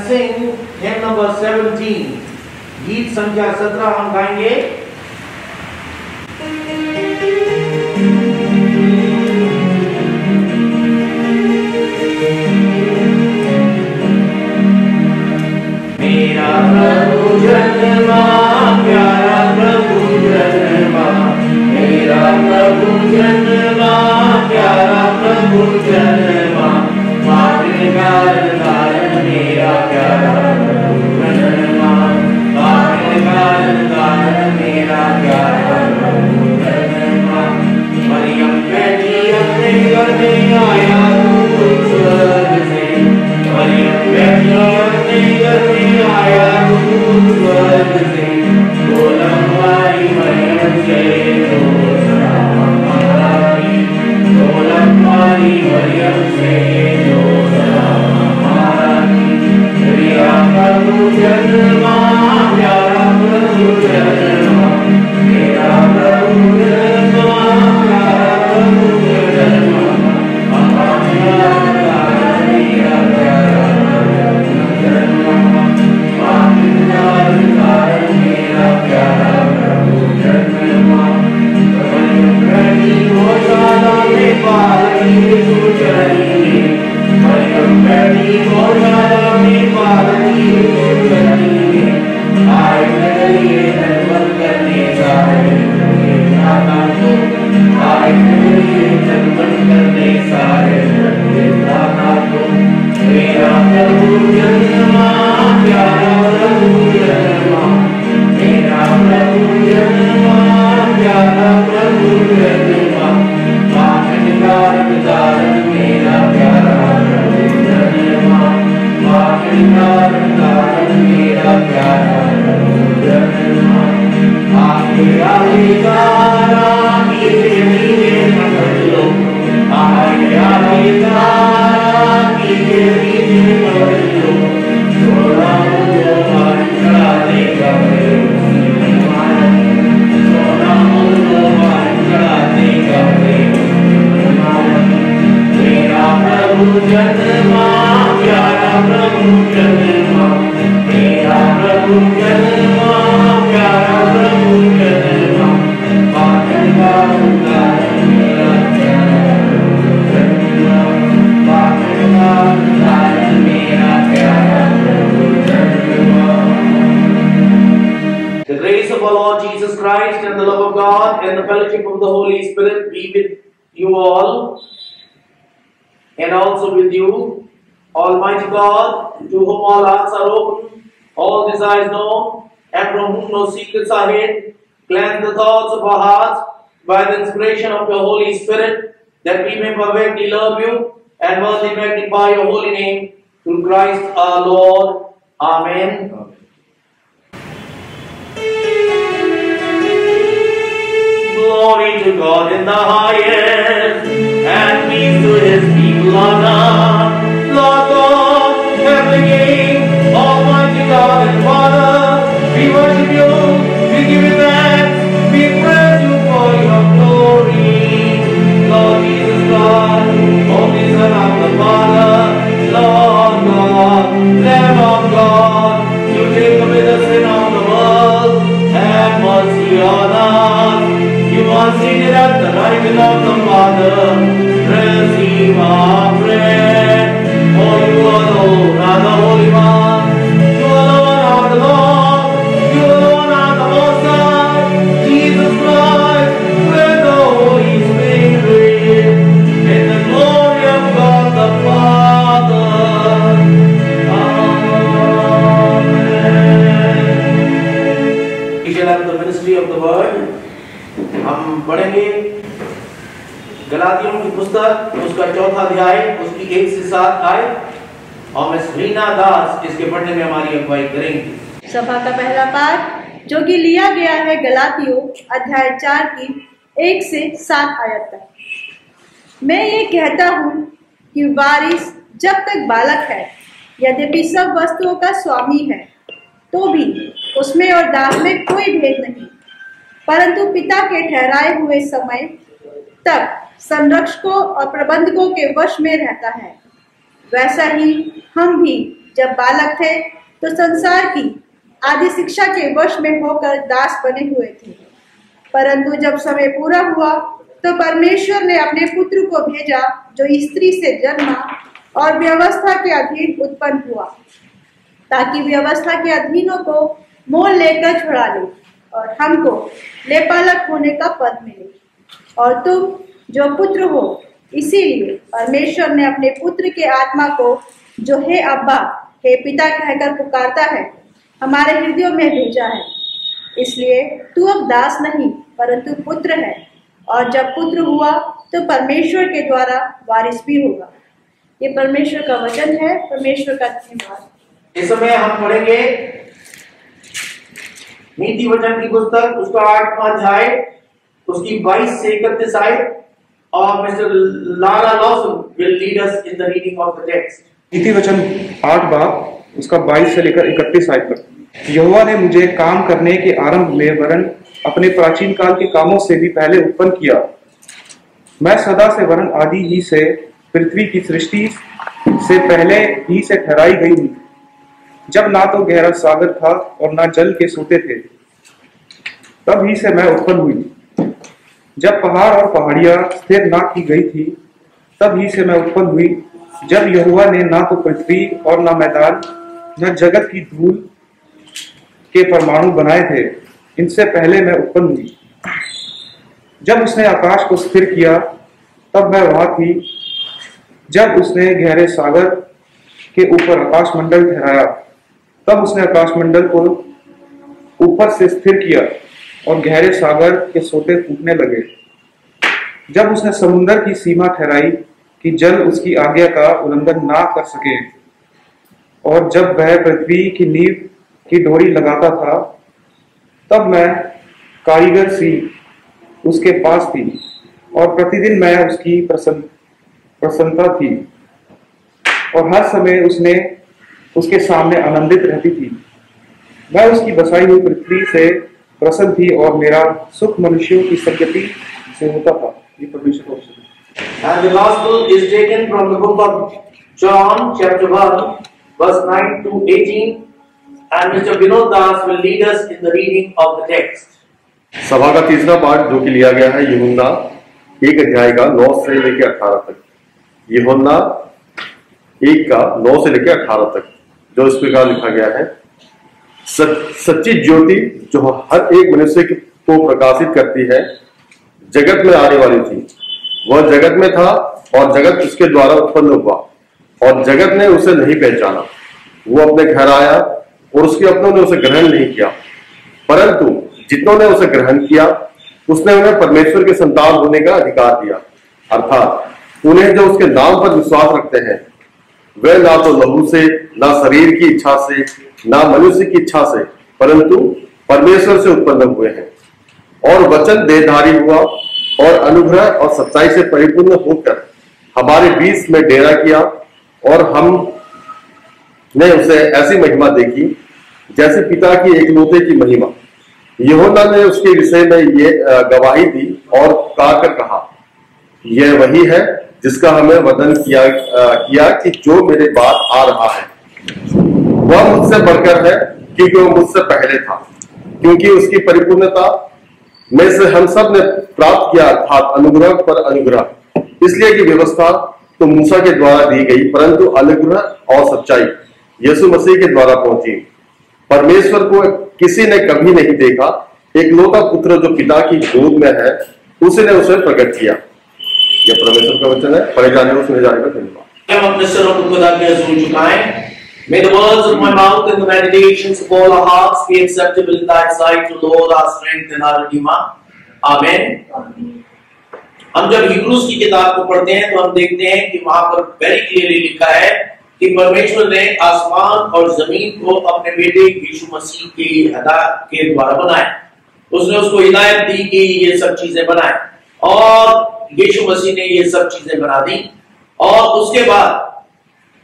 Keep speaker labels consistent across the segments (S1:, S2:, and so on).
S1: sing hymn number 17. गीत संख्या 17 हम गाएंगे। मेरा प्रभु जन्मा, प्यारा प्रभु जन्मा, मेरा प्रभु जन्मा, प्यारा प्रभु जन्मा, पापी का कारण मेरा प्यारा प्रभु जन्मा, पापी का कारण मेरा प्यारा प्रभु जन्मा। मरियम बेटी अपने घर में आया दूत स्वर्ग से, मरियम बेटी अपने घर में आया दूत स्वर्ग से, बोला हमारी मरियम से जो सलाम हमारी, बोला हमारी मरियम से जो सलाम हमारी। मेरा प्रभु जन्मा, प्यारा प्रभु जन्मा, मेरा प्रभु जन्मा, प्यारा प्रभु जन्मा, हमारा मेरा प्यारा प्रभु जन्मा, मेरा प्यारा प्रभु जन्मा। गौशाला में पालकी यीशु चढ़ी, मरियम बैठी गौशाला में पालकी यीशु चढ़ी, आए मेरे लिए धर्म करने सारे दाता को, आए मेरे लिए धर्म करने सारे दाता को। मेरा प्रभु जन्मा, प्यारा प्रभु जन्मा, मेरा प्रभु जन्मा, प्यारा प्रभु जन्मा, पापन कारण मेरा प्यारा प्रभु जन्मा, पापन कारण मेरा प्यारा प्रभु जन्मा। आगे आगे तारा नीचे नीचे पकड़ लो, आगे आगे तारा नीचे नीचे पकड़ लो, थोड़ा मुझे मान चढ़ा देगा प्रभु जन्मा, प्यारा प्रभु जन्मा, मेरा प्रभु जन्मा, प्यारा प्रभु जन्मा, पापन का उद्धार मेरा प्यारा प्रभु जन्मा, पापन का उद्धार मेरा प्यारा प्रभु जन्मा। The grace of our Lord Jesus Christ and the love of God and the fellowship of the Holy Spirit be with you all, and also with you, Almighty God, to whom all hearts are open, all desires known, and from whom no secrets are hid. Cleanse the thoughts of our hearts by the inspiration of your Holy Spirit, that we may perfectly love you and worthily magnify your holy name, through Christ our Lord. Amen. Glory to God in the highest, and peace to his people on earth. Lord God, heavenly King, Almighty God and Father, we worship you, we give you thanks, we praise you for your glory. Lord Jesus God, only Son of the Father, Lord God, Lamb of God, you take away the sin of the world, have mercy on us. You are seated at the right hand of the Father, receive our prayer. For you alone are the Holy One, you alone are the Lord, you alone are the Most High, Jesus Christ, with the Holy Spirit, in the glory of God the Father. Amen. We shall have the ministry of the word. हम पढ़ेंगे गलातियों की पुस्तक, उसका 4था अध्याय, उसकी 1 से 7 आयत, और मिस रीना दास इसके पढ़ने में हमारी अगुवाई करेंगी।
S2: सभा का पहला पाठ जो कि लिया गया है गलातियों अध्याय 4 की 1 से 7 आयत तक। मैं ये कहता हूँ कि वारिस जब तक बालक है, यद्यपि सब वस्तुओं का स्वामी है, तो भी उसमें और दास में कोई भेद नहीं, परंतु पिता के ठहराए हुए समय तक संरक्षकों और प्रबंधकों के वश में रहता है। वैसा ही हम भी जब बालक थे तो संसार की आदि शिक्षा के वश में होकर दास बने हुए थे, परंतु जब समय पूरा हुआ तो परमेश्वर ने अपने पुत्र को भेजा जो स्त्री से जन्मा और व्यवस्था के अधीन उत्पन्न हुआ, ताकि व्यवस्था के अधीनों को मोल लेकर छुड़ा ले और हमको लेपालक होने का पद मिले। और तुम जो पुत्र हो, इसीलिए परमेश्वर ने अपने पुत्र के आत्मा को जो हे अब्बा, हे पिता कहकर पुकारता है, हमारे हृदयों में भेजा है। इसलिए तू अब दास नहीं परंतु पुत्र है, और जब पुत्र हुआ तो परमेश्वर के द्वारा वारिस भी होगा। ये परमेश्वर का वचन है। परमेश्वर का धन्यवाद।
S1: इस समय हम पढ़ेंगे नीति वचन की पुस्तक, उसका 8वां अध्याय, उसकी 22 से 31 आयत, और mister Lala Lawson will lead us in the reading of the text.
S3: नीति वचन 8 बाब उसका 22 से लेकर 31 आयत तक। यहोवा ने मुझे काम करने के आरंभ में वरन अपने प्राचीन काल के कामों से भी पहले उत्पन्न किया। मैं सदा से वरन आदि ही से पृथ्वी की सृष्टि से पहले ही से ठहराई गई हूँ, जब ना तो गहरा सागर था और ना जल के सोते थे, तब ही से मैं उत्पन्न हुई। जब पहाड़ और पहाड़ियां स्थिर ना की गई थी, तब ही से मैं उत्पन्न हुई। जब यहोवा ने ना तो पृथ्वी और ना मैदान न जगत की धूल के परमाणु बनाए थे, इनसे पहले मैं उत्पन्न हुई। जब उसने आकाश को स्थिर किया, तब मैं वहां थी। जब उसने गहरे सागर के ऊपर आकाश मंडल ठहराया, तब उसने आकाश मंडल को ऊपर से स्थिर किया और गहरे सागर के सोते फूटने लगे। जब उसने समुद्र की सीमा ठहराई कि जल उसकी आज्ञा का उल्लंघन ना कर सके, और जब वह पृथ्वी की नींव की डोरी लगाता था, तब मैं कारीगर सी उसके पास थी और प्रतिदिन मैं उसकी प्रसन्नता थी और हर समय उसके सामने आनंदित रहती थी। मैं उसकी बसाई हुई पृथ्वी से प्रसन्न थी और मेरा सुख मनुष्यों की संगति से होता था। ये परमेश्वर का वचन है।
S1: And the gospel is taken from the book of John, chapter 1, verse 9 to 18, and Mr. Vinod Das will lead us in the reading of the text.
S4: सभा का तीसरा पाठ जो कि लिया गया है यूहन्ना 1 अध्याय का 9 से लेकर 18 तक। यूहन्ना 1 का 9 से लेकर 18 तक, जो इस प्रकार लिखा गया है। सच्ची ज्योति जो हर एक मनुष्य को प्रकाशित करती है, जगत में आने वाली थी। वह जगत में था और जगत उसके द्वारा उत्पन्न हुआ, और जगत ने उसे नहीं पहचाना। वो अपने घर आया और उसके अपनों ने उसे ग्रहण नहीं किया, परंतु जितनों ने उसे ग्रहण किया, उसने उन्हें परमेश्वर के संतान होने का अधिकार दिया, अर्थात उन्हें जो उसके नाम पर विश्वास रखते हैं। वे ना तो लहू से, ना शरीर की इच्छा से, ना मनुष्य की इच्छा से, परंतु परमेश्वर से उत्पन्न हुए हैं। और वचन देहधारी हुआ और अनुग्रह और सच्चाई से परिपूर्ण होकर हमारे बीच में डेरा किया, और हम ने उसे ऐसी महिमा देखी जैसे पिता की एकलौते की महिमा। यूहन्ना ने उसके विषय में ये गवाही दी और कर कहा, यह वही है जिसका हमें वर्णन किया कि जो मेरे बाद आ रहा है वह मुझसे बढ़कर है, क्योंकि वह मुझसे पहले था। क्योंकि उसकी परिपूर्णता में से हम सब ने प्राप्त किया, अर्थात अनुग्रह पर अनुग्रह। इसलिए कि व्यवस्था तो मूसा के द्वारा दी गई, परंतु अनुग्रह और सच्चाई यीशु मसीह के द्वारा पहुंची। परमेश्वर को किसी ने कभी नहीं देखा, एकलौता पुत्र जो पिता की गोद में है, उसने उसे प्रकट किया। यह परमेश्वर का वचन है। पढ़े जाने को सुने जाने का धन्यवाद।
S1: हम अपने सरों को खुदा के हजूर झुकाएं। May the words of my mouth and the meditations of all our hearts be acceptable in thy sight, O Lord, our strength and our redeemer. Amen. हम जब हिब्रूज की किताब को पढ़ते हैं तो हम देखते हैं कि वहां पर वेरी क्लियरली लिखा है कि परमेश्वर ने आसमान और जमीन को अपने बेटे यीशु मसीह की हिदायत के द्वारा बनाया। उसने उसको हिदायत दी कि ये सब चीजें बनाए, और यीशु मसीह ने ये सब चीजें बना दी। और उसके बाद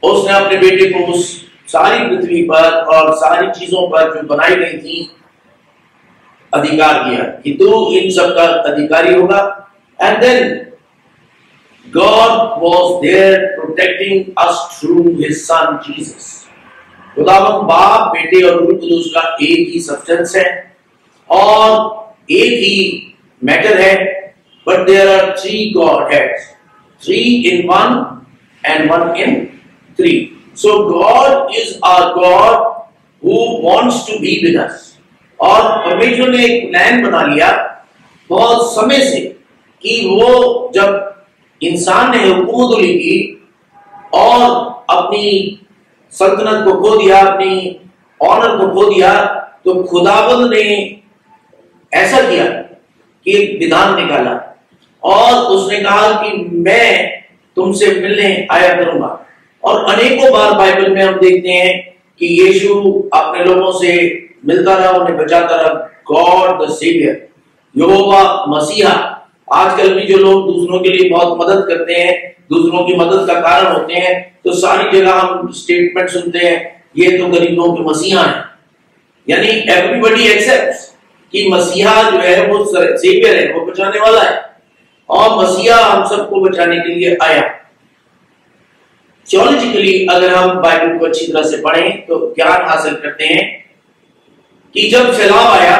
S1: उसने अपने बेटे को उस सारी पृथ्वी पर और सारी चीजों पर जो बनाई गई थी अधिकार दिया कि तू इन सब का अधिकारी होगा। And then God was there protecting us through his son Jesus. खुदावंद बाप, बेटे और रूह कुदूस का एक ही सब्सटेंस है और एक ही मैटर है, but there are 3 Godheads, 3 in 1 and 1 in 3. So God is our God who wants to be with us. और परमेश्वर ने एक प्लान बना लिया बहुत समय से कि वो जब इंसान ने हुकूमत ली की और अपनी सल्तनत को खो दिया, अपनी ऑनर को खो दिया, तो खुदावंद ने ऐसा किया कि एक विधान निकाला और उसने कहा कि मैं तुमसे मिलने आया करूंगा। और अनेकों बार बाइबल में हम देखते हैं कि यीशु अपने लोगों से मिलता रहा, उन्हें बचाता रहा। गॉड द सेवियर, यहोवा मसीहा। आजकल भी जो लोग दूसरों के लिए बहुत मदद करते हैं, दूसरों की मदद का कारण होते हैं, तो सारी जगह हम स्टेटमेंट सुनते हैं, ये तो गरीबों के मसीहा हैं। यानी एवरीबॉडी एक्सेप्ट्स कि मसीहा जो है वो सेवियर है, वो बचाने वाला है और मसीहा हम सबको बचाने के लिए आया। थियोलॉजिकली अगर हम बाइबल को अच्छी तरह से पढ़ें तो ज्ञान हासिल करते हैं कि जब सैलाब आया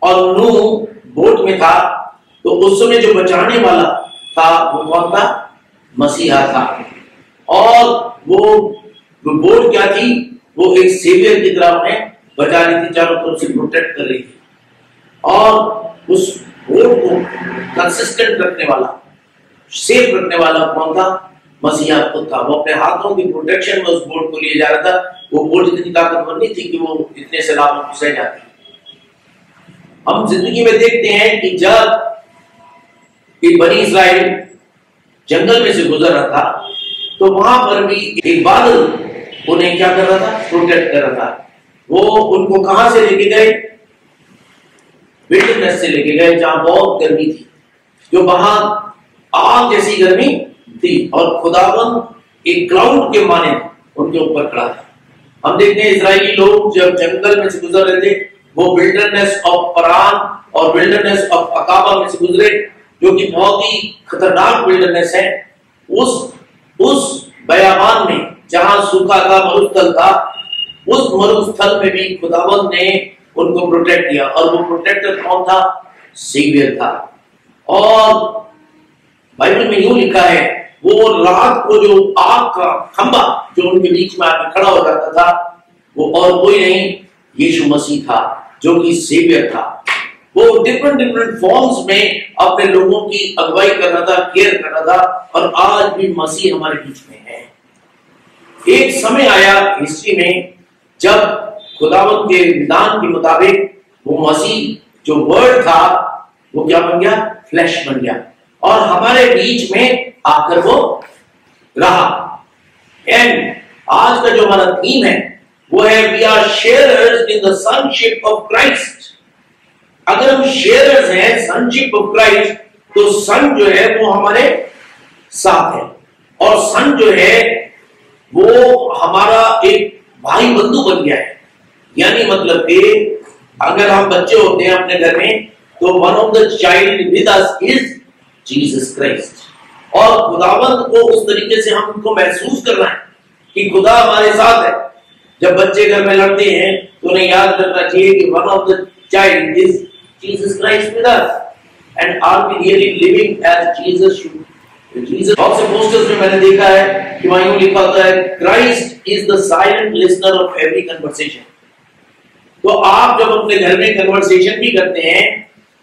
S1: और नूह बोट में था, तो उस समय जो बचाने वाला था वो कौन था? मसीहा था। और वो बोट क्या थी? वो एक सेवियर की तरह उन्हें बचा रही थी, चारों तरफ से प्रोटेक्ट कर रही थी। और उस बोट को कंसिस्टेंट रखने वाला, सेफ रखने वाला कौन था? मसीहा खुद था। वो अपने हाथों की प्रोटेक्शन में उस बोट को लिए जा रहा था। वो बोट इतनी ताकतवर नहीं थी कि वो इतने सैलाब में सह जाती। हम जिंदगी में देखते हैं कि जब बनी इस्राइल जंगल में से गुजर रहा था, तो वहां पर भी एक बादल उन्हें क्या कर रहा था? प्रोटेक्ट कर रहा था। वो उनको कहां से लेके गए? विल्डरनेस से लेके गए, जहां बहुत गर्मी थी, जो वहां आग जैसी गर्मी थी, और खुदावंद एक क्लाउड के माने उनके ऊपर खड़ा था। हम देखते हैं इजरायली लोग जब जंगल में से गुजर रहे थे, वो विल्डरनेस ऑफ परान और विल्डरनेस ऑफ अकाबा में से गुजरे, जो कि बहुत ही खतरनाक विल्डरनेस है। उस बयाबान में जहां सूखा था, मरुस्थल था, उस मरुस्थल में भी खुदावंद ने उनको प्रोटेक्ट किया। और वो प्रोटेक्टर कौन था? सेवियर था। और बाइबल में यूं लिखा है, वो रात को जो आग का खंबा जो उनके बीच में आके खड़ा हो जाता था, वो और कोई नहीं, यीशु मसीह था, जो कि सेवियर था। वो डिफरेंट फॉर्म्स में अपने लोगों की अगुवाई कर रहा था, केयर कर रहा था, और आज भी मसीह हमारे बीच में है। एक समय आया हिस्ट्री में जब खुदावंद के विधान के मुताबिक वो मसीह जो वर्ड था वो क्या बन गया? फ्लैश बन गया और हमारे बीच में आकर वो रहा। एंड आज का जो हमारा थीम है वो है we are sharers in the sonship of Christ. अगर हम शेयरर्स हैं सनशिप ऑफ क्राइस्ट, तो सन जो है वो हमारे साथ है, और सन जो है वो हमारा एक भाई बंधु बन गया है। यानी मतलब कि अगर हम बच्चे होते हैं अपने घर में, तो one of the child with us is Jesus Christ. और खुदावंद को उस तरीके से हम उनको महसूस करना है कि खुदा हमारे साथ है। जब बच्चे घर में लड़ते हैं तो उन्हें याद रखना चाहिए कि one of the child is Jesus Christ with us, and are we really living as Jesus should. Jesus बहुत से पोस्टर्स में मैंने देखा है कि वहां यूं लिखा होता है, Christ is the silent listener of every conversation. तो आप जब अपने घर में कन्वर्सेशन भी करते हैं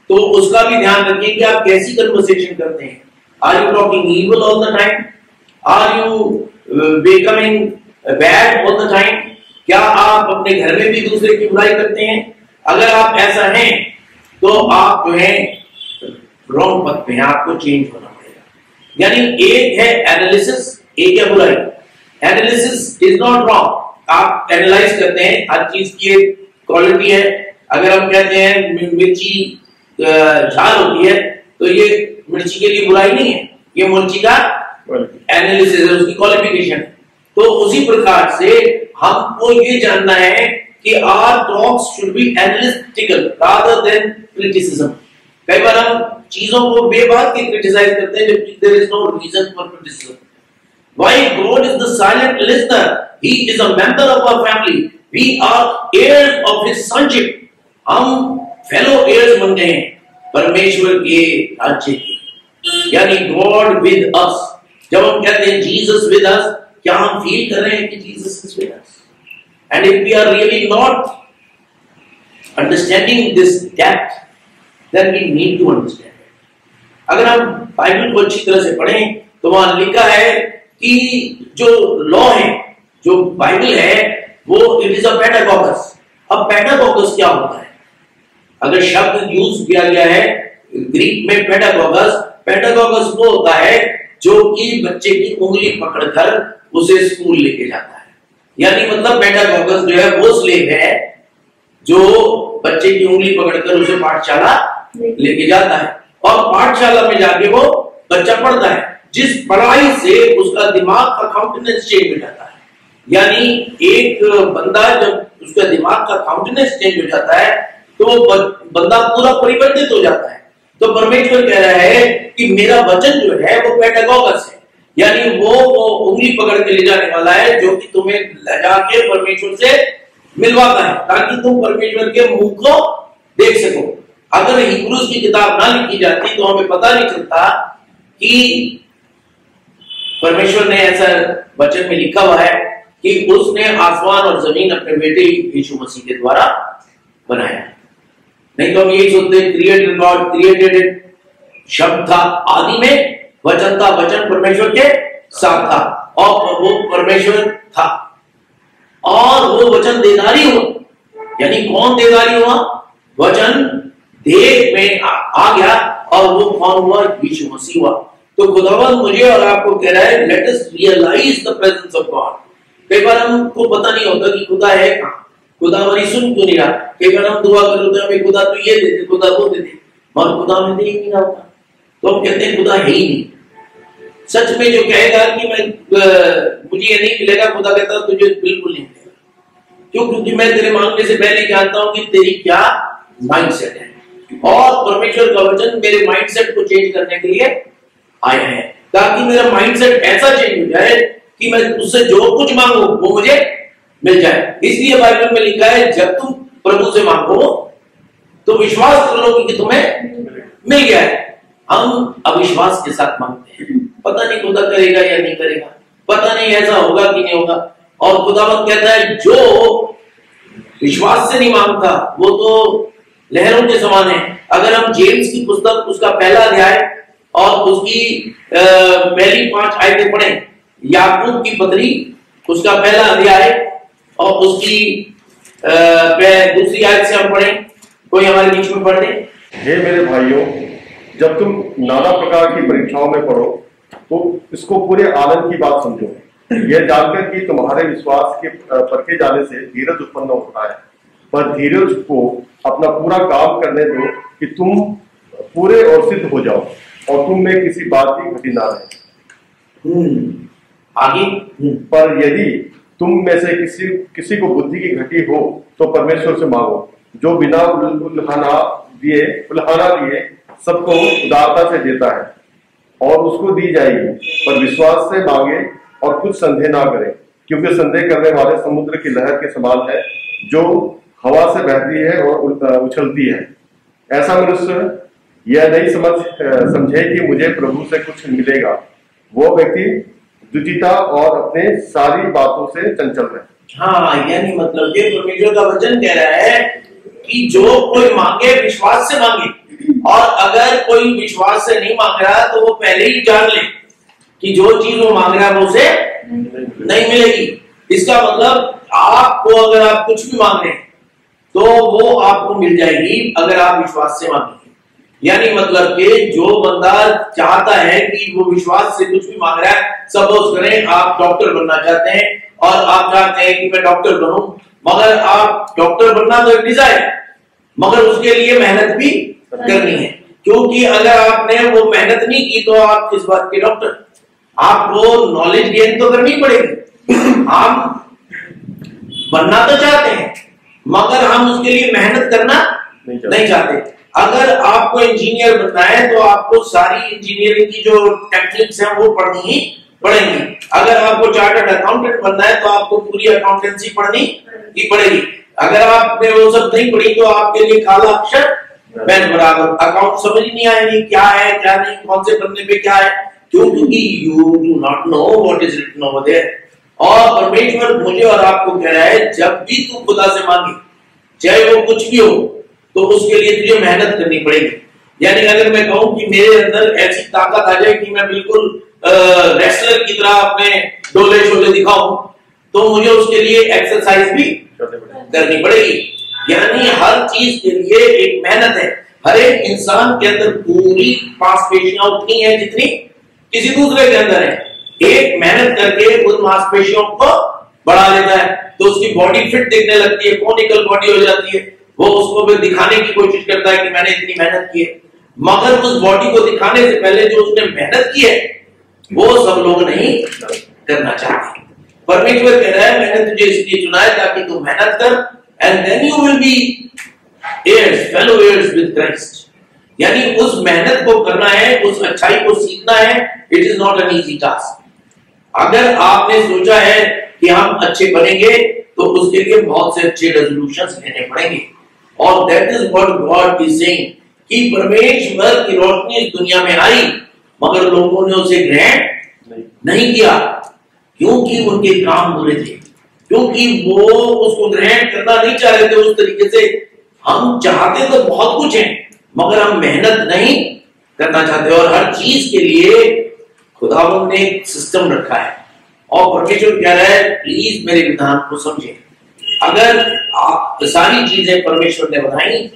S1: तो उसका भी ध्यान रखिए कि आप कैसी कन्वर्सेशन करते हैं। Are you talking evil all the time? Are you becoming bad all the time? क्या आप अपने घर में भी दूसरे की बुराई करते हैं? अगर आप ऐसा हैं तो आप जो है रॉन्ग पथ पे हैं, आपको चेंज होना पड़ेगा। यानी एक है एनालिसिस, एक है बुराई। एनालिसिस इज नॉट रॉन्ग, आप एनालाइज करते हैं, हर चीज की एक क्वालिटी है। अगर हम कहते हैं मिर्ची झाल होती है, तो ये मिर्ची के लिए बुराई नहीं है, ये मिर्ची का एनालिसिस है, उसकी क्वालिफिकेशन। तो उसी प्रकार से हमको ये जानना है कि our talks should be analytical rather than criticism. कई बार हम चीजों को बेबात की क्रिटिसाइज करते हैं जबकि there is no reason for criticism. Why God is the silent listener? He is a member of our family. We are heirs of His sonship. हम fellow heirs बन गए हैं परमेश्वर के राज्य के, यानी God with us. जब हम कहते हैं Jesus with us, क्या हम फील कर रहे हैं कि Jesus is with us? And if we are really not understanding this depth, then we need to understand it. अगर हम बाइबल को अच्छी तरह से पढ़ें तो वहां लिखा है कि जो लॉ है, जो बाइबल है, वो इट इज अ पेडागोगस. अब पेडागोगस क्या होता है? अगर शब्द यूज किया गया है ग्रीक में पेडागोगस वो होता है जो कि बच्चे की उंगली पकड़कर उसे स्कूल लेके जाता है. यानी मतलब पेडागोगस जो है वो स्लेव है जो बच्चे की उंगली पकड़कर उसे पाठशाला लेके जाता है, और पाठशाला में जाके वो बच्चा पढ़ता है, जिस पढ़ाई से उसका दिमाग का काउंटेनेंस चेंज हो जाता है. यानी एक बंदा जब उसका दिमाग का काउंटेनेंस चेंज हो जाता है तो वो बंदा पूरा परिवर्तित हो जाता है. तो परमेश्वर कह रहा है कि मेरा वचन जो है वो पेडागोगस है, यानी वो उंगली पकड़ के ले जाने वाला है जो कि तुम्हें ले जाके परमेश्वर से मिलवाता है, ताकि तुम परमेश्वर के मुंह को देख सको. अगर हिब्रूज की किताब ना लिखी जाती तो हमें पता नहीं चलता कि परमेश्वर ने ऐसा वचन में लिखा हुआ है कि उसने आसमान और जमीन अपने बेटे यीशु मसीह के द्वारा बनाया. नहीं तो हम यही सोचते क्रिएटेड गॉड क्रिएटेड इट. शब्द था आदि में, वचन था, वचन परमेश्वर के साथ था और वो परमेश्वर था, और वो वचन देदारी हुआ. यानी कौन देदारी हुआ? वचन देह में आ गया और वो कौन हुआ? यीशु मसीह हुआ. तो खुदावंद मुझे और आपको कह रहा है let us realise the presence of God. कई बार हमको पता नहीं होता कि खुदा है कहां, खुदा हमारी सुन क्यों नहीं रहा. कई बार हम दुआ करते हैं हमें खुदा तो ये दे दे, खुदा वो दे दे, मगर खुदा हमें दे ही नहीं रहा होता. तो हम कहते हैं खुदा है ही नहीं. सच में जो कहेगा कि मैं मुझे ये नहीं मिलेगा, खुदा कहता है तुझे बिल्कुल नहीं मिलेगा. क्यों? क्योंकि मैं तेरे मांगने से पहले जानता हूं कि तेरी क्या माइंडसेट है, और परमेश्वर का वचन मेरे माइंडसेट को चेंज करने के लिए आया है, ताकि मेरा माइंडसेट ऐसा चेंज हो जाए कि मैं उससे जो कुछ मांगू वो मुझे मिल जाए. इसलिए बाइबल में लिखा है जब तुम प्रभु से मांगो तो विश्वास कर लो कि तुम्हें मिल गया है. हम अविश्वास के साथ मांगते हैं, पता नहीं खुदा करेगा या नहीं करेगा, पता नहीं ऐसा होगा कि नहीं होगा. और खुदावंद कहता है जो विश्वास से नहीं मांगता वो तो लहरों के समान है. अगर हम जेम्स की पुस्तक उसका पहला अध्याय और उसकी पहली 5 आयतें पढ़ें, याकूब की पत्री उसका पहला अध्याय और उसकी दूसरी आयत से हम पढ़ें, कोई हमारे बीच में पढ़ दे.
S4: हे मेरे भाइयों, जब तुम नाना प्रकार की परीक्षाओं में पढ़ो तो इसको पूरे आनंद की बात समझो, यह जानकर कि तुम्हारे विश्वास के परखे जाने से धीरज उत्पन्न होता है. पर धीरज को अपना पूरा काम करने दो कि तुम पूरे और सिद्ध हो जाओ और तुम में किसी बात की घटी ना रहे.
S1: आगे
S4: पर यदि तुम में से किसी को बुद्धि की घटी हो तो परमेश्वर से मांगो, जो बिना उल्हाना दिए सबको उदारता से देता है और उसको दी जाएगी. पर विश्वास से मांगे और कुछ संदेह ना करें, क्योंकि संदेह करने वाले समुद्र की लहर के समान है जो हवा से बहती है और उछलती है. ऐसा मनुष्य यह नहीं समझे कि मुझे प्रभु से कुछ मिलेगा. वो व्यक्ति दुचिता और अपने सारी बातों से चंचल है.
S1: हाँ, यानी मतलब ये परमेश्वर का वचन कह रहा है कि जो कोई मांगे विश्वास से मांगे, और अगर कोई विश्वास से नहीं मांग रहा तो वो पहले ही जान ले कि जो चीज वो मांग रहा है वो उसे नहीं मिलेगी. इसका मतलब आपको अगर आप कुछ भी मांग रहे हैं तो वो आपको मिल जाएगी अगर आप विश्वास से मांगेंगे. यानी मतलब कि जो बंदा चाहता है कि वो विश्वास से कुछ भी मांग रहा है, सपोज करें आप डॉक्टर बनना चाहते हैं और आप चाहते हैं कि मैं डॉक्टर बनूं, मगर आप डॉक्टर बनना तो एक डिजायर है, मगर उसके लिए मेहनत भी करनी है. क्योंकि अगर आपने वो मेहनत नहीं की तो आप किस बात के डॉक्टर? आपको नॉलेज गेन तो करनी पड़ेगी. हम बनना तो चाहते हैं मगर हम उसके लिए मेहनत करना नहीं चाहते. अगर आपको इंजीनियर बनना है तो आपको सारी इंजीनियरिंग की जो टेक्निक्स हैं वो पढ़नी ही पड़ेंगी। अगर आपको चार्टर्ड अकाउंटेंट बनना है तो आपको पूरी अकाउंटेंसी पढ़नी ही पड़ेगी। अगर आपने वो सब नहीं पढ़ी तो आपके लिए काला अक्षर बैन बराबर, अकाउंट समझ नहीं आएगी क्या है क्या नहीं, कौन से पन्ने पे क्या है, क्योंकि you do not know what is written over there. और परमेश्वर मुझे और आपको कह रहा है जब भी तू खुदा से मांगे चाहे वो कुछ भी हो तो उसके लिए तुझे मेहनत करनी पड़ेगी। यानी अगर मैं कहूं कि मेरे अंदर ऐसी ताकत आ जाए कि मैं बिल्कुल रेसलर की तरह अपने डोले शोले दिखाऊं तो मुझे उसके लिए एक्सरसाइज भी करनी पड़ेगी। यानी हर चीज के लिए एक मेहनत है। हर एक इंसान के अंदर पूरी मांसपेशियां उतनी है जितनी किसी दूसरे के अंदर है। एक मेहनत करके उन मांसपेशियों को बढ़ा लेता है तो उसकी बॉडी फिट दिखने लगती है, कोनिकल बॉडी हो जाती है। वो उसको फिर दिखाने की कोशिश करता है कि मैंने इतनी मेहनत की है, मगर उस बॉडी को दिखाने से पहले जो उसने मेहनत की है वो सब लोग नहीं करना चाहते। परमेश्वर कह रहा है मैंने तुझे इसलिए चुना है ताकि तू मेहनत कर, and then you will be heirs, fellow heirs with Christ। यानी उस मेहनत को करना है, उस अच्छाई को सीखना है। It is not an easy task. अगर आपने सोचा है कि हम अच्छे बनेंगे तो उसके लिए बहुत से अच्छे रेजोल्यूशंस लेने पड़ेंगे। और that is what God is saying कि परमेश्वर की रोशनी इस दुनिया में आई मगर लोगों ने उसे ग्रहण नहीं किया क्योंकि उनके काम बुरे थे, क्योंकि वो उसको ग्रहण करना नहीं चाह रहे थे उस तरीके से। हम चाहते तो बहुत कुछ है मगर हम मेहनत नहीं करना चाहते। और हर चीज के लिए खुदावंद ने एक सिस्टम रखा है और परमेश्वर कह रहा है प्लीज मेरे विधान को समझे। अगर आप सारी चीजें परमेश्वर ने बनाई,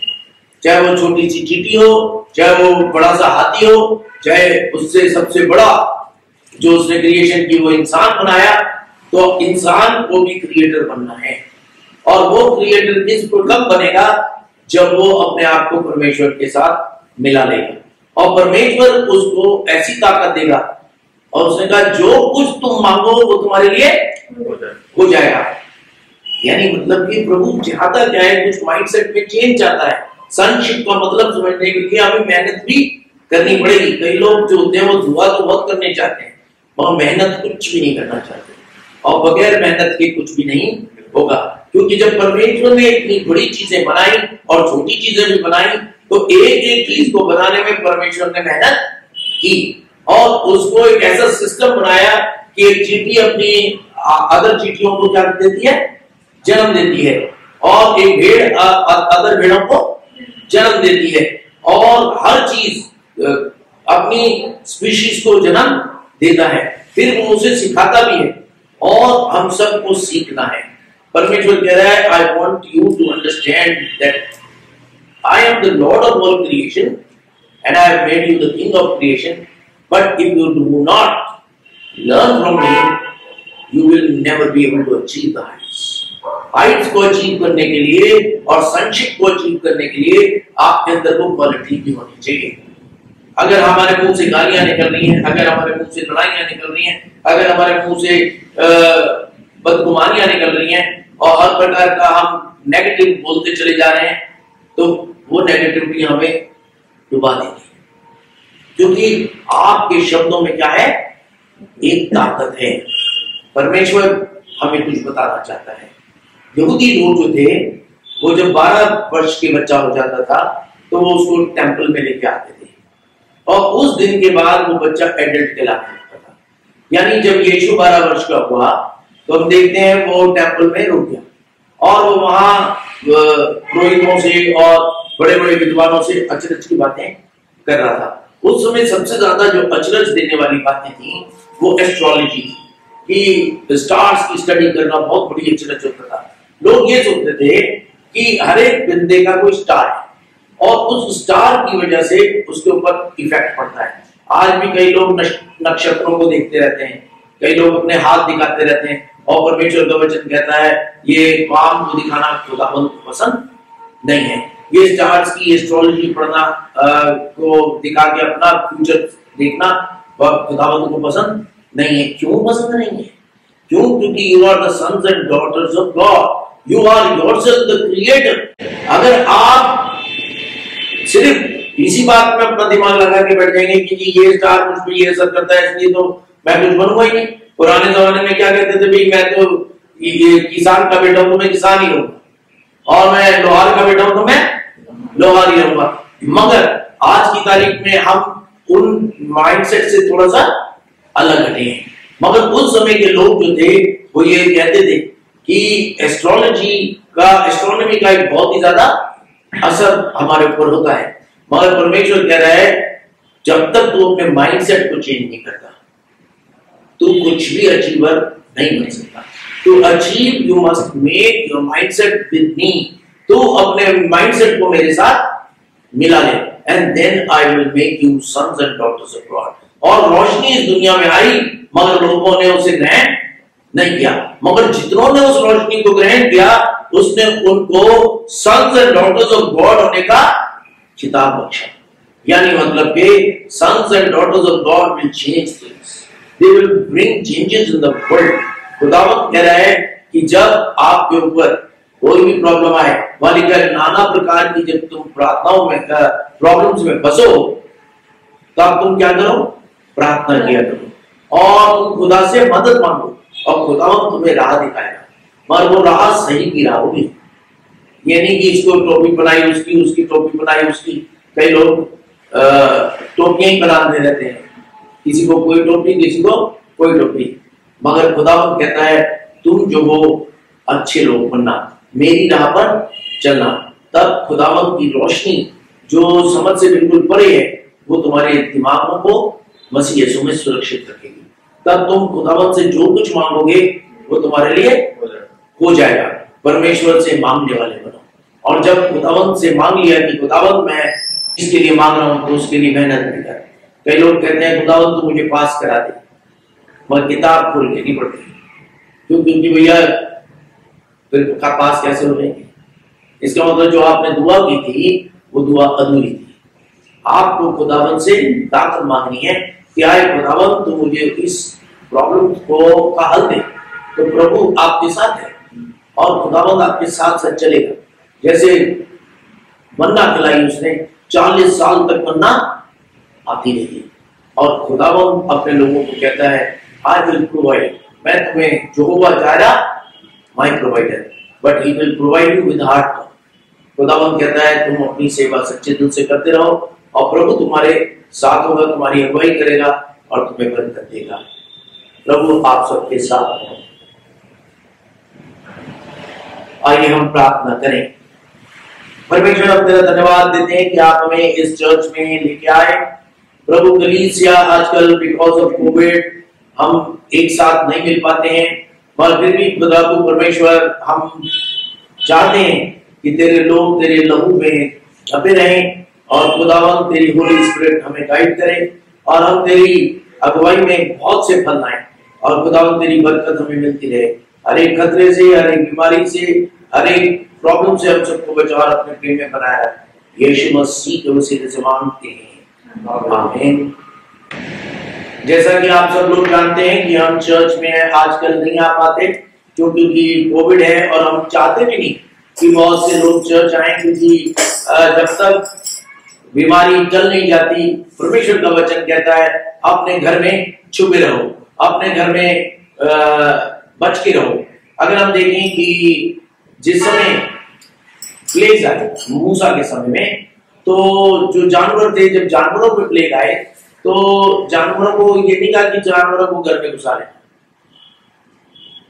S1: चाहे वो छोटी सी चींटी हो, चाहे वो बड़ा सा हाथी हो, चाहे उससे सबसे बड़ा जो उसने क्रिएशन की वो इंसान बनाया, तो इंसान को भी क्रिएटर बनना है। और वो क्रिएटर किस कब बनेगा जब वो अपने आप को परमेश्वर के साथ मिला लेगा और परमेश्वर उसको ऐसी ताकत देगा। और उसने कहा जो कुछ तुम मांगो वो तुम्हारे लिए हो जाएगा। यानी मतलब कि प्रभु चाहता क्या है, कुछ माइंडसेट में चेंज चाहता है। सनशिप का मतलब समझने के लिए हमें मेहनत भी करनी पड़ेगी। कई लोग जो होते हैं वो दुआ तो बहुत करने चाहते हैं और मेहनत कुछ भी नहीं करना चाहते, और बगैर मेहनत के कुछ भी नहीं होगा। क्योंकि जब परमेश्वर ने इतनी बड़ी चीजें बनाई और छोटी चीजें भी बनाई तो एक एक चीज को बनाने में परमेश्वर ने मेहनत की और उसको एक ऐसा सिस्टम बनाया कि एक चींटी अपनी अदर चींटियों को क्या देती है, जन्म देती है, और एक भेड़ अदर भेड़ों को जन्म देती है, और हर चीज अपनी स्पीशीज को जन्म देता है। फिर वो उसे सिखाता भी है और हम सबको सीखना है। परमेश्वर कह रहा है I want you to understand that I am the lord of all creation and I have made you the king of creation, but if you do not learn from me you will never be able to achieve the heights को अचीव करने के लिए और संक्षिप्त को अचीव करने के लिए आपके अंदर वो क्वालिटी भी होनी चाहिए। अगर हमारे मुंह से गालियां निकल रही हैं, अगर हमारे मुंह से लड़ाइयां निकल रही हैं, अगर हमारे मुंह से बदगुमानियां निकल रही हैं और हर प्रकार का हम नेगेटिव बोलते चले जा रहे हैं, तो वो नेगेटिविटी हमें डुबा देगी। क्योंकि आपके शब्दों में क्या है, एक ताकत है। परमेश्वर हमें कुछ बताना चाहता है। यहूदी लोग जो थे वो जब 12 वर्ष के बच्चा हो जाता था तो वो उसको टेंपल में लेके आते थे और उस दिन के बाद वो बच्चा एडल्ट कहलाने लगता था। यानी जब यीशु 12 वर्ष का हुआ तो हम देखते हैं वो टेंपल में रुक गया और वो वहां पुरोहितों से और बड़े बड़े विद्वानों से अचरज की बातें कर रहा था। उस समय सबसे ज्यादा जो अचरज देने वाली बातें थी वो एस्ट्रोलॉजी कि स्टार्स की स्टडी करना बहुत बड़ी अचरज होता था। लोग ये सोचते थे कि हर एक बंदे का कोई स्टार है और उस स्टार की वजह से उसके ऊपर इफेक्ट पड़ता है। आज भी कई लोग नक्षत्रों को देखते रहते हैं, कई लोग अपने हाथ दिखाते रहते हैं और परमेश्वर का वचन कहता है ये काम को दिखाना खुदावंद को पसंद नहीं है। ये स्टार्स की एस्ट्रोलॉजी पढ़ना को दिखा के अपना फ्यूचर देखना खुदावंद को पसंद नहीं है। क्यों पसंद नहीं है? क्यों? क्योंकि you are the sons and daughters of God, you are yourself the creator. अगर आप सिर्फ इसी बात में अपना दिमाग लगा के बैठ जाएंगे कि ये स्टार मुझ पे ये असर करता है इसलिए तो मैं कुछ बनूंगा ही नहीं। पुराने जमाने में क्या कहते थे भाई, मैं तो ये किसान का बेटा हूं तो मैं किसान ही रहूंगा, और मैं लोहार का बेटा हूं तो मैं लोहार ही रहूंगा। मगर आज की तारीख में हम उन माइंडसेट से थोड़ा सा अलग हटे हैं। मगर उस समय के लोग जो थे वो ये कहते थे कि एस्ट्रोनॉमी का एक बहुत ही ज्यादा असर हमारे ऊपर होता है। मगर परमेश्वर कह रहा है जब तक तू अपने माइंडसेट को चेंज नहीं करता तू कुछ भी अचीवर नहीं बन सकता। To achieve you must make your mindset with me. तू अपने माइंडसेट को मेरे साथ मिला ले, and then I will make you sons and daughters of God. और रोशनी इस दुनिया में आई मगर लोगों ने उसे ग्रहण नहीं किया। मगर जितनों ने उस रोशनी को ग्रहण किया उसने उनको sons and daughters of God होने का खिताब बख्शा। यानी मतलब कि sons and daughters of God will change things, they will bring changes in the world. खुदावंद कह रहा है कि जब आपके ऊपर कोई भी प्रॉब्लम आए, वाली का नाना प्रकार की जब तुम प्रार्थनाओं में प्रॉब्लम्स में फंसो तब तुम क्या करो, प्रार्थना किया करो और तुम खुदा से मदद मांगो और खुदावंद तुम्हें राह दिखाएगा। मगर वो राह सही की राह होगी, ये नहीं कि इसको टोपी बनाई उसकी टोपी बनाई उसकी। कई लोग टोपियां ही बनाते रहते हैं, किसी को कोई टोपी किसी को कोई टोपी। मगर खुदावंद कहता है तुम जो हो अच्छे लोग बनना, मेरी राह पर चलना, तब खुदावंद की रोशनी जो समझ से बिल्कुल परे है वो तुम्हारे दिमागों को मसीह यीशु में सुरक्षित रखेगी। तब तुम खुदावंद से जो कुछ मांगोगे वो तुम्हारे लिए हो जाएगा। परमेश्वर से मांगने वाले बनो, और जब खुदावंद से मांग लिया कि खुदावंद मैं इसके लिए मांग रहा हूं तो उसके लिए मेहनत भी कर। कई लोग कहते हैं खुदावंद तू मुझे पास करा दे, मगर किताब खोल के नहीं पढ़ती। क्यों? क्योंकि भैया फिर पास कैसे हो जाएंगे? इसका मतलब जो आपने दुआ की थी वो दुआ अधूरी थी। आपको खुदावंद से ताकत मांगनी है कि आए खुदावंद तू मुझे इस प्रॉब्लम को का हल दे। तो प्रभु आपके साथ है और खुदावंद आपके साथ साथ चलेगा। जैसे मन्ना खिलाई उसने, 40 साल तक मन्ना आती रही और खुदावंद अपने लोगों को कहता है आई विल प्रोवाइड, मैं तुम्हें Jehovah Jireh my provider, but he will provide you with heart. खुदावंद कहता है तुम अपनी सेवा सच्चे दिल से करते रहो और प्रभु तुम्हारे साथ होगा, तुम्हारी अगुवाई करेगा और तुम्हें बरकत देगा। प्रभु आप सबके साथ हो। आइए हम प्रार्थना करें। परमेश्वर हम तेरा धन्यवाद देते हैं कि आप हमें इस चर्च में लेके आए। प्रभु कलीसिया आजकल बिकॉज ऑफ कोविड हम एक साथ नहीं मिल पाते हैं, पर फिर भी खुदा को परमेश्वर हम चाहते हैं कि तेरे लोग तेरे लहू में छपे रहें और खुदावंद तेरी होली स्पिरिट हमें गाइड करे और हम तेरी अगुवाई में बहुत से फल आए और खुदावंद तेरी बरकत हमें मिलती रहे। हर एक खतरे से, हर एक बीमारी से, हर एक प्रॉब्लम से हम सबको बचा और अपने प्रेम में बनाया। यीशु मसीह के वसीले से मांगते हैं, आमीन। जैसा कि आप सब लोग जानते हैं कि हम चर्च में आजकल नहीं आ पाते क्योंकि कोविड है और हम चाहते भी नहीं कि बहुत से लोग चर्च आए, क्योंकि जब तक बीमारी चल नहीं जाती परमेश्वर का वचन कहता है अपने घर में छुपे रहो, अपने घर में बच के रहो। अगर हम देखें कि जिस समय प्लेग आए मूसा के समय में, तो जो जानवर थे, जब जानवरों पे प्लेग आए तो जानवरों को ये नहीं कहा कि जानवरों को घर में घुसा लें,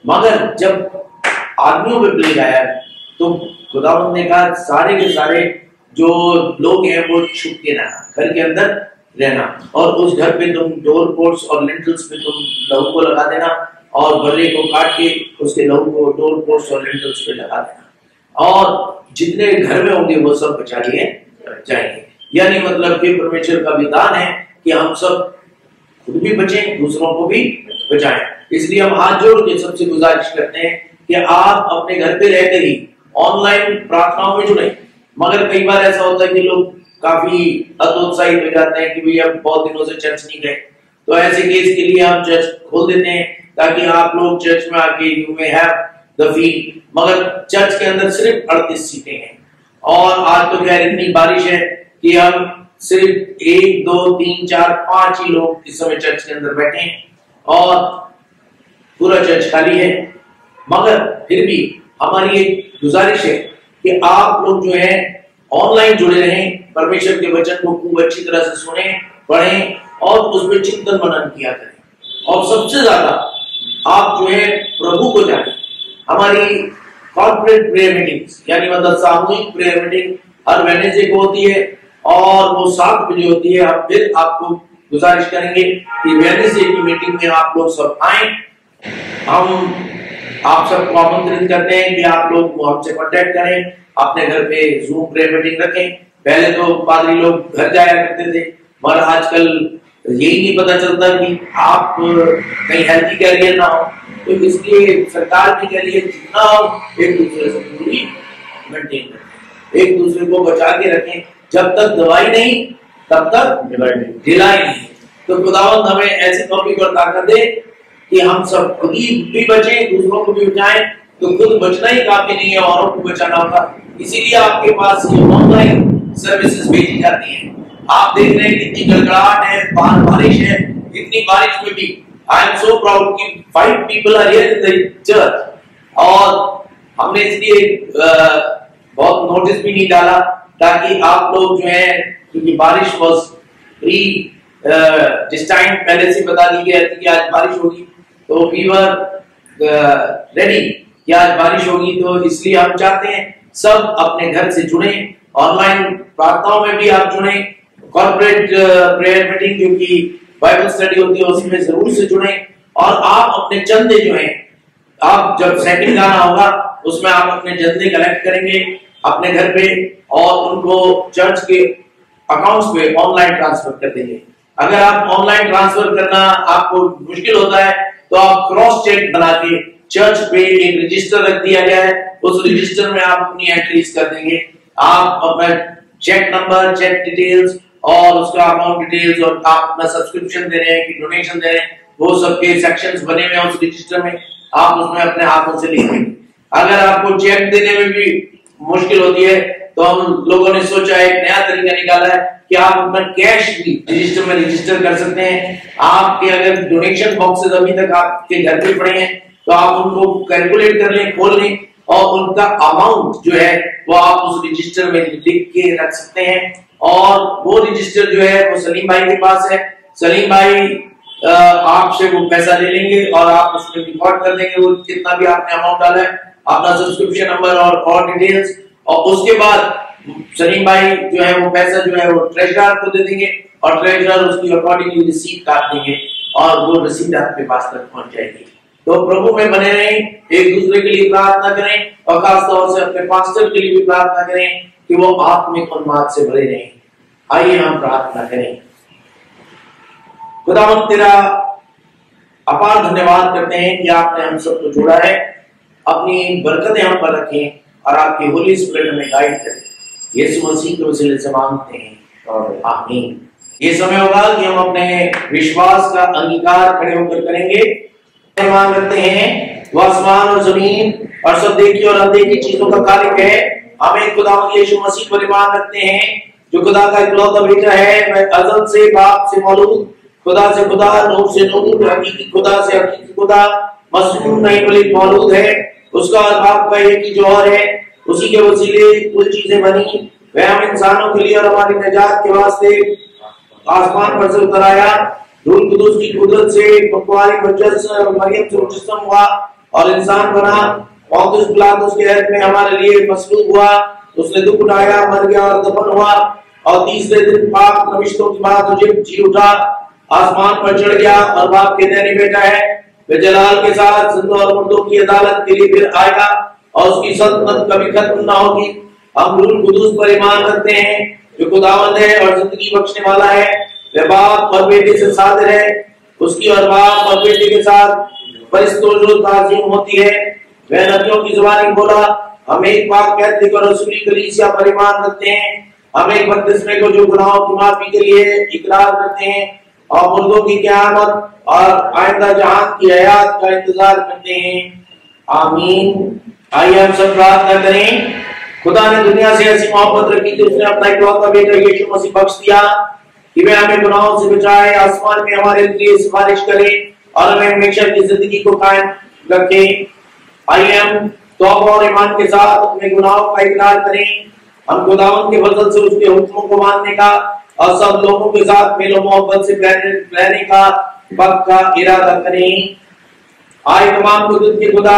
S1: मगर जब आदमियों पे प्लेग आया तो खुदावंद ने कहा सारे के सारे जो लोग हैं वो छुप के रहना, घर के अंदर रहना, और उस घर पे तुम डोर पोर्ट्स और लिंटल्स पे तुम लहू को लगा देना और बल्ले को काट के उसके लहू को डोर पोर्ट्स और लिंटल्स पे लगा देना और जितने घर में होंगे वो सब बचा लिए जाएंगे। यानी मतलब कि परमेश्वर का विधान है कि हम सब खुद भी बचें, दूसरों को भी बचाएं। इसलिए हम हाथ जोड़ के सबसे गुजारिश करते हैं कि आप अपने घर पे रहकर ही ऑनलाइन प्रार्थनाओं में जुड़े। मगर कई बार ऐसा होता है कि लोग काफी हतोत्साहित हो जाते हैं कि भैया बहुत दिनों से चर्च नहीं गए, तो ऐसे केस के लिए हम चर्च खोल देते हैं ताकि आप लोग चर्च में आके you may have the feel. मगर चर्च के अंदर सिर्फ 38 सीटें हैं और आज तो खैर इतनी बारिश है कि हम सिर्फ 1, 2, 3, 4, 5 ही लोग इस समय चर्च के अंदर बैठे हैं।
S5: और पूरा चर्च खाली है, मगर फिर भी हमारी एक गुजारिश है कि आप लोग जो है ऑनलाइन जुड़े रहें, परमेश्वर के वचन को खूब अच्छी तरह से सुने, पढ़ें और उस पर चिंतन मनन किया करें। और सबसे ज्यादा आप जो है प्रभु को जानें। हमारी कॉर्पोरेट प्रेयर मीटिंग्स यानी मतलब सामूहिक प्रेयर मीटिंग हर वेडनेसडे को होती है और वो 7 बजे होती है। अब फिर आपको गुजारिश करेंगे कि वेडनेसडे की मीटिंग में आप लोग सब आए। हम आप सबको आमंत्रित करते हैं कि आप लोग हमसे कांटेक्ट करें, अपने घर पे जूम प्रेयर मीटिंग रखें। पहले तो पादरी लोग घर जाया करते थे, मगर आजकल यही नहीं पता चलता कि आप कहीं हेल्थी कैरियर ना हो, तो इसलिए सरकार भी कह रही है जितना एक दूसरे से दूरी मेंटेन करें, एक दूसरे को बचा के रखें। जब तक दवाई नहीं तब तक ढिलाई नहीं। तो खुदावंद हमें ऐसे टॉपिक पर ताकत दे कि हम सब खुद ही भी बचें, दूसरों को भी बचाएं। तो खुद बचना ही काफी नहीं है, औरों को बचाना होगा। इसीलिए आपके पास ये ऑनलाइन सर्विसेज भेजी जाती है। आप देख रहे हैं कितनी गड़गड़ाहट है, बारिश है, इतनी बारिश में भी आई एम सो प्राउड कि 5 people are here in the church। और हमने इसलिए बहुत नोटिस भी नहीं डाला ताकि आप लोग जो है, क्योंकि बारिश वॉज प्री जिस टाइम पहले से बता दी गई थी कि आज बारिश होगी, तो वी वर रेडी कि आज बारिश होगी। तो इसलिए हम चाहते हैं सब अपने घर से जुड़े, ऑनलाइन प्रार्थनाओं में भी आप जुड़े, कॉर्पोरेट प्रेयर मीटिंग जो कि बाइबल स्टडी होती है उसमें जरूर से जुड़े। और आप अपने चंदे जो हैं, आप जब सेकंड गाना होगा उसमें आप अपने चंदे कलेक्ट करेंगे अपने घर पे और उनको चर्च के अकाउंट्स पे ऑनलाइन ट्रांसफर कर देंगे। अगर आप ऑनलाइन ट्रांसफर करना आपको मुश्किल होता है तो आप क्रॉस चेक बना के चर्च पे एक रजिस्टर रख दिया गया है, उस रजिस्टर में आप अपनी एंट्रीज कर देंगे। आप अपना चेक नंबर, चेक डिटेल्स और उसका अमाउंट डिटेल्स और आप अपना सब्सक्रिप्शन दे रहे हैं कि डोनेशन दे रहे हैं, वो सबके सेक्शंस बने हुए हैं उस रजिस्टर में, आप उसमें अपने हाथों से लिख देंगे। अगर आपको चेक देने में भी मुश्किल होती है तो हम लोगों ने सोचा एक नया तरीका निकाला है कि आप अपना कैश भी रजिस्टर में रजिस्टर कर सकते हैं। आपके अगर डोनेशन बॉक्सेस अभी तक आपके घर पे पड़े हैं तो आप उनको कैलकुलेट कर लें, खोल लें और उनका अमाउंट जो है वो आप उस रजिस्टर में लिख के रख सकते हैं। और वो रजिस्टर जो है वो सलीम भाई के पास है। सलीम भाई आपसे वो पैसा ले लेंगे और आप उसमें रिकॉर्ड कर देंगे वो कितना भी आपने अमाउंट डाला है, अपना सब्सक्रिप्शन नंबर और डिटेल्स। और उसके बाद सलीम भाई जो है वो पैसा जो है वो ट्रेजरर को दे देंगे और ट्रेजरर उसकी अकॉर्डिंगली रिसीट काट देंगे और वो रसीद आपके पास तक पहुंच जाएगी। तो प्रभु में बने रहें, एक दूसरे के लिए प्रार्थना करें और खासतौर से अपने पास्टर के लिए भी प्रार्थना करें कि वो आत्मिक उन्माद से भरे रहें। आइए हम प्रार्थना करें। खुदावंद तेरा अपार धन्यवाद करते हैं कि आपने हम सबको जोड़ा है, अपनी बरकतें हम पर रखें और आपकी होली स्पिरिट हमें गाइड करें। यीशु मसीह के वसीले से मांगते हैं और आमीन। ये समय होगा कि हम अपने विश्वास का अंगीकार खड़े होकर करेंगे। मांग करते हैं वो आसमान और जमीन और सब देखी और अनदेखी चीजों का कार्य है, हमें खुदावंद यीशु मसीह पर ईमान रखते हैं जो खुदा का इकलौता बेटा है। वह अज़ल से बाप से मौजूद, खुदा से खुदा, नूर से नूर, हकीकी खुदा से हकीकी खुदा, मसनून नहीं बल्कि मौजूद है। उसका और बाप का एक ही जौहर है, उसी के वसीले कुल चीजें बनी। वह हम इंसानों के लिए और हमारी निजात के वास्ते आसमान पर से उतर आया, रूह कुदूस की कुदरत से बकवारी बच्चस मरियम से मुजस्सम हुआ और इंसान बना। पौंतुस पिलातुस के हक में हमारे लिए मसलूब हुआ, उसने दुख उठाया, मर गया और दफन हुआ और तीसरे दिन पाक नविश्तों की बात जी उठा, आसमान पर चढ़ गया और बाप के दाहिने बैठा है। वह जलाल के साथ जिंदों और मुर्दों की अदालत के लिए फिर आएगा और उसकी सल्तनत कभी खत्म ना होगी। हम रूह कुदूस पर ईमान रखते हैं जो खुदावंद है और जिंदगी बख्शने वाला है। वह बाप और बेटे से सादर है, उसकी और बाप और बेटे के साथ फरिश्तों जो ताज़ीम होती है। वह नबियों की जुबानी बोला, हम एक पाक कैथोलिक और रसूली कलीसिया पर ईमान रखते हैं। हम एक बपतिस्मे को जो गुनाहों की माफी के लिए इकरार करते हैं और मुर्दों की क़यामत और आइंदा जहान की हयात का इंतजार करते हैं। आमीन। आइए हम सब प्रार्थना करें। खुदा ने दुनिया से ऐसी मोहब्बत रखी कि उसने अपना इकलौता बेटा यीशु मसीह बख्श दिया कि वह हमें गुनाहों से बचाए, आसमान में हमारे लिए सिफारिश करे और हमें हमेशा की जिंदगी को कायम रखे। आइए हम तौबा और ईमान के साथ अपने गुनाहों का इकरार करें। हम खुदावंद के फजल से उसके हुक्मों को मानने का और सब लोगों के साथ मेल मोहब्बत से रहने का पक्का इरादा करें। आए तमाम कुदरत के खुदा,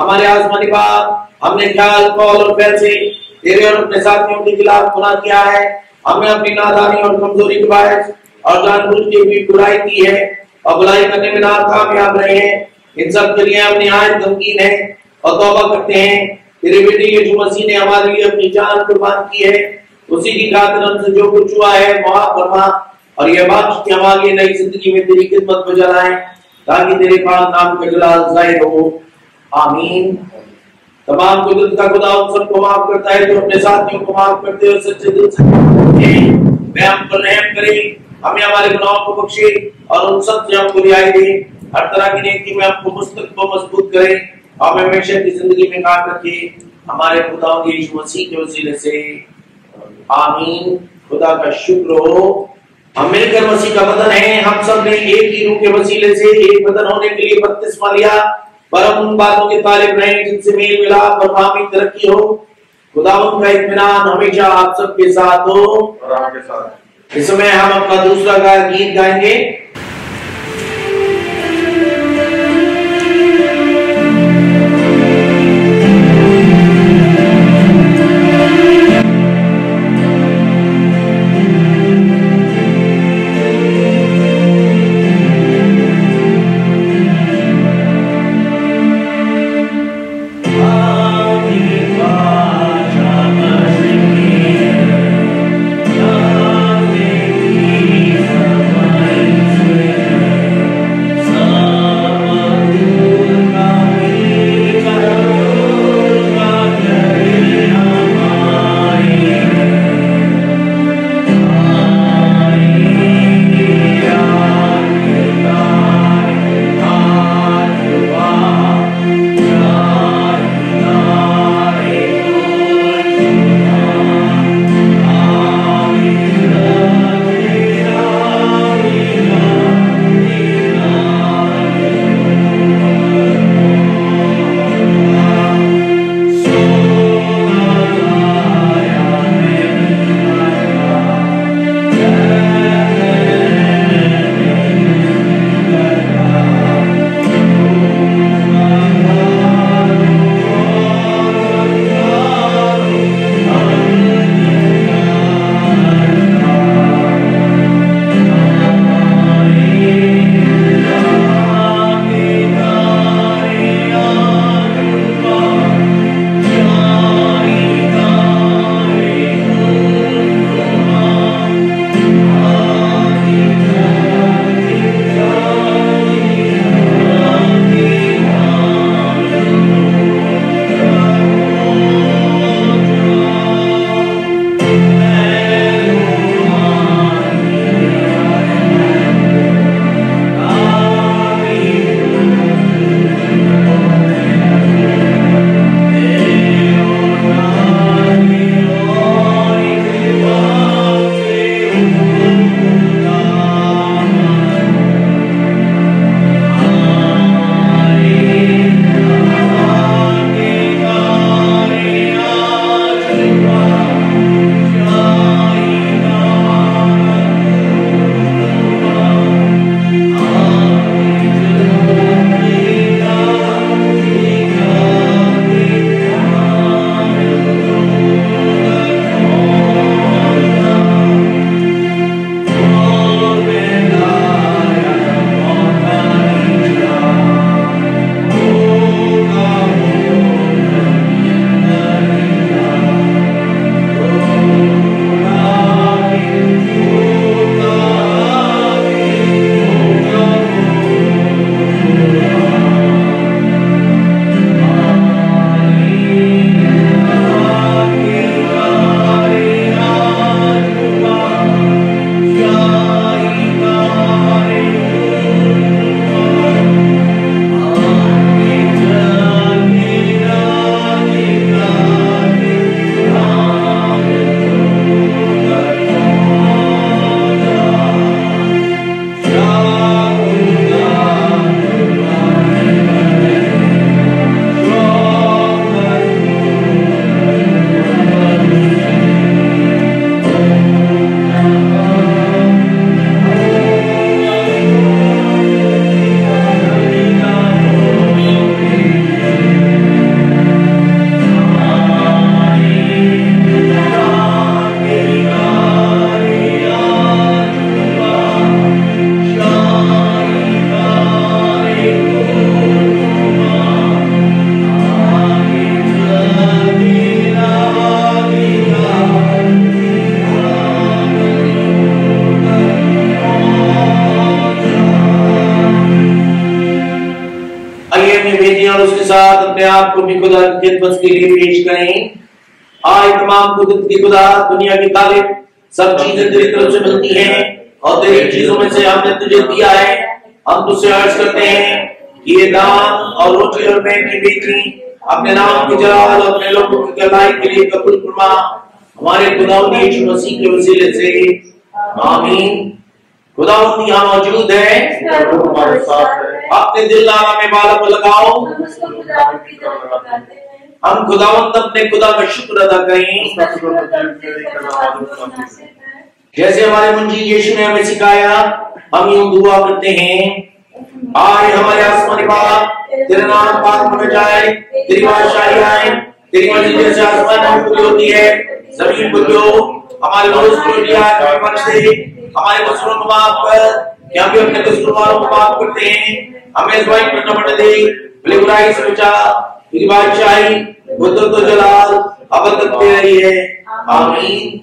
S5: हमारे आसमानी बाप, हमने ख्याल, कौल और फैल से तेरे और अपने साथियों के खिलाफ गुनाह किया है। हमने अपनी नादानी और कमजोरी के बायस और जानबूझ के भी बुराई की है और बुराई करने में नाकामयाब रहे हैं। इन सब के लिए हम निहायत गमगीन है और तौबा करते हैं। तेरे बेटे यीशु मसीह ने हमारे लिए अपनी जान कुर्बान की है, उसी की खातिर हमसे जो कुछ हुआ है माफ फरमा और यह बात कि हमारी नई जिंदगी में तेरी खिदमत में जलाएं ताकि तेरे पाक नाम का जलाल जाहिर हो। आमीन। तमाम कुदरत का खुदा उन सबको माफ करता है जो अपने साथियों को माफ करते हैं और सच्चे दिल से वह हम पर रहम करे, हमें हमारे गुनाहों को बख्शे और उन सब से हमको रिहाई दे। हर तरह की नेकी में हमको मुस्तक़बिल को मजबूत करे और हमें हमेशा की जिंदगी में कायम रखे हमारे खुदा यीशु मसीह के वसीले से। आमीन। खुदा का शुक्र हो। हम मिलकर मसीह का बदन है। हम सब ने एक ही रूह के वसीले से एक बदन होने के लिए बपतिस्मा लिया, पर हम उन बातों के तालिब रहे जिनसे मेल मिलाप और मामी तरक्की हो। खुदावंद का इत्मीनान हमेशा आप सबके साथ हो और आपके साथ। इस समय हम अपना दूसरा गीत गाएंगे।
S1: Amen.
S5: साथ अपने आप को भी खुदा की खिदमत के लिए पेश करें। आज तमाम कुदरत की खुदा दुनिया की तारीफ सब चीजें तेरी तरफ से मिलती हैं और तेरी चीजों में से हमने तुझे दिया है। हम तुझसे अर्ज करते हैं कि ये दान और रोटी और पैन की बेटी अपने नाम की जलाल और अपने लोगों की भलाई के लिए कबूल फरमा, हमारे खुदावंद यीशु मसीह के वसीले से, आमीन। खुदावंद यहाँ मौजूद है,
S1: हमारे साथ है।
S5: अपने दिल नाला में बालक लगाओ, हम खुदावंद अपने खुदा का शुक्र अदा करें जैसे हमारे मुंजी यीशु ने हमें सिखाया। हम यूं दुआ करते हैं, आए हमारे आसमानी बाप, तेरा नाम पाक होना जाए, तेरी बादशाही आए, तेरी मर्जी जैसे आसमान में पूरी होती है जमीन पर भी हो। हमारे रोज की रोटी आज हमें बख्श दे, हमारे कसूरों को माफ कर, क्या भी अपने कसूरवारों को माफ करते हैं। हमें इस बात पर न पड़ने दे, भले बुराई से बचा, तेरी बादशाही कुदरत और जलाल अब तक तेरी है, आमीन।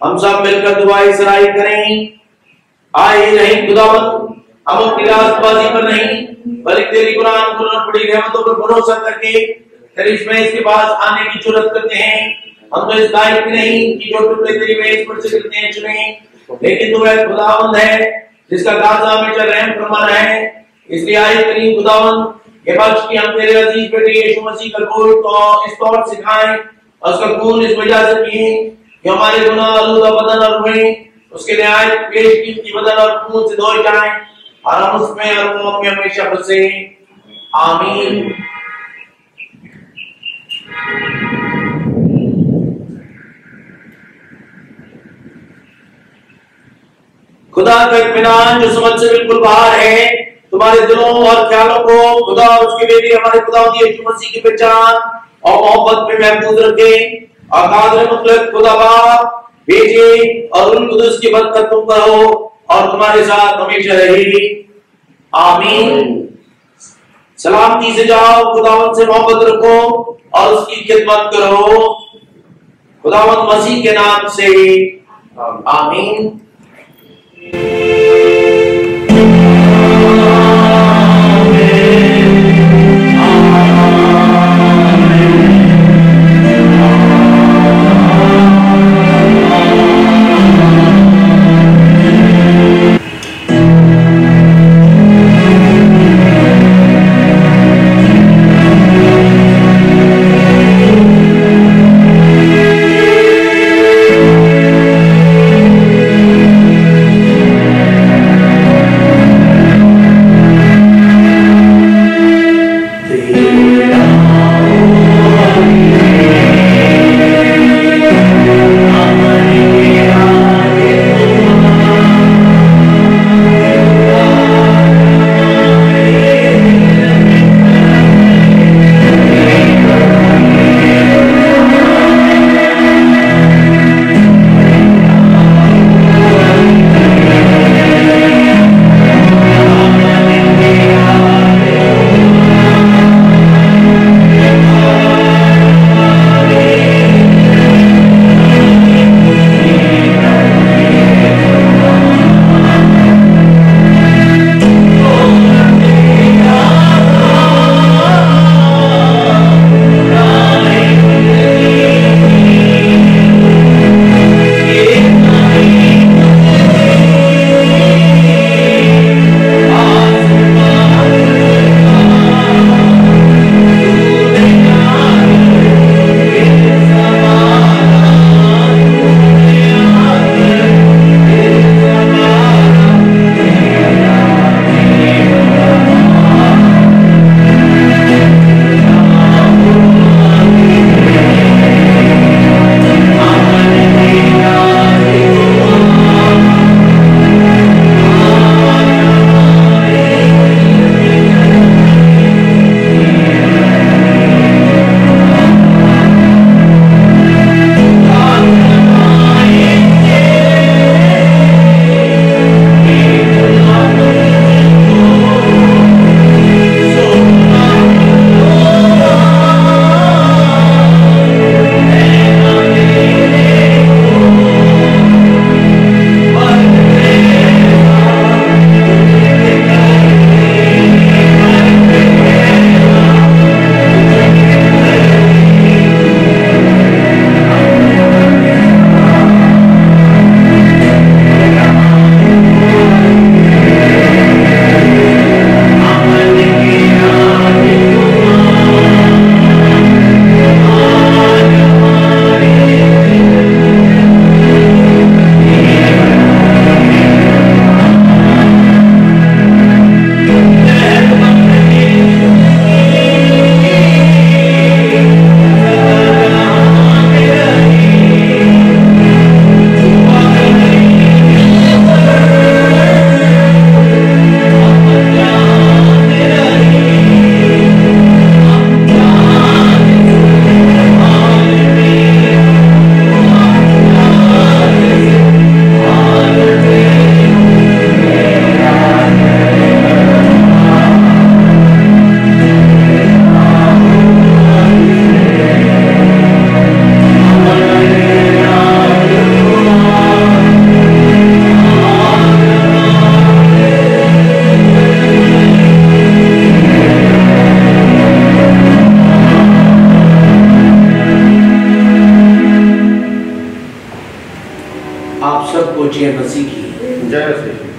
S5: हम सब मिलकर दुआएं सराई करें। आए नहीं खुदावंद, हम अपनी रास्तबाजी पर नहीं बल्कि तेरी कुरान को बड़ी रहमतों पर भरोसा करके तेरी इस मेज के पास आने की जरूरत करते हैं। हम तो इस लायक नहीं कि जो टुकड़े तेरी मेज पर से गिरते हैं चुने, लेकिन तू एक खुदावंद है जिसका गाजा में चल रहम फरमाना है। इसलिए आए करीम खुदावंद, ये बख्श कि हम तेरे अजीज बेटे यीशु मसीह का कोई तो इस तौर सिखाएं और उसका खून इस वजह से पिए कि हमारे गुनाह आलूदा बदन और रूहें उसके न्याय पेश कीमती बदन और खून से धोए जाएं और हम उसमें और मौत में हमेशा बसे, आमीन। खुदा का इत्मीनान जो समझ से बिल्कुल बाहर है, तुम्हारे दिलों और ख्यालों को खुदा और उसके बेटे हमारे खुदा यीशु मसीह की पहचान और मोहब्बत में महफूज रखे और कादिर मुतलक खुदा बाप भेजे और उन कुदस की बरकत तुम पर हो और तुम्हारे साथ हमेशा रहे, आमीन। सलामती से जाओ, खुदावंद से मोहब्बत रखो और उसकी खिदमत करो, खुदावंद मसीह के नाम से, आमीन। आप सबको जय मसीह की।
S4: जय मसीह।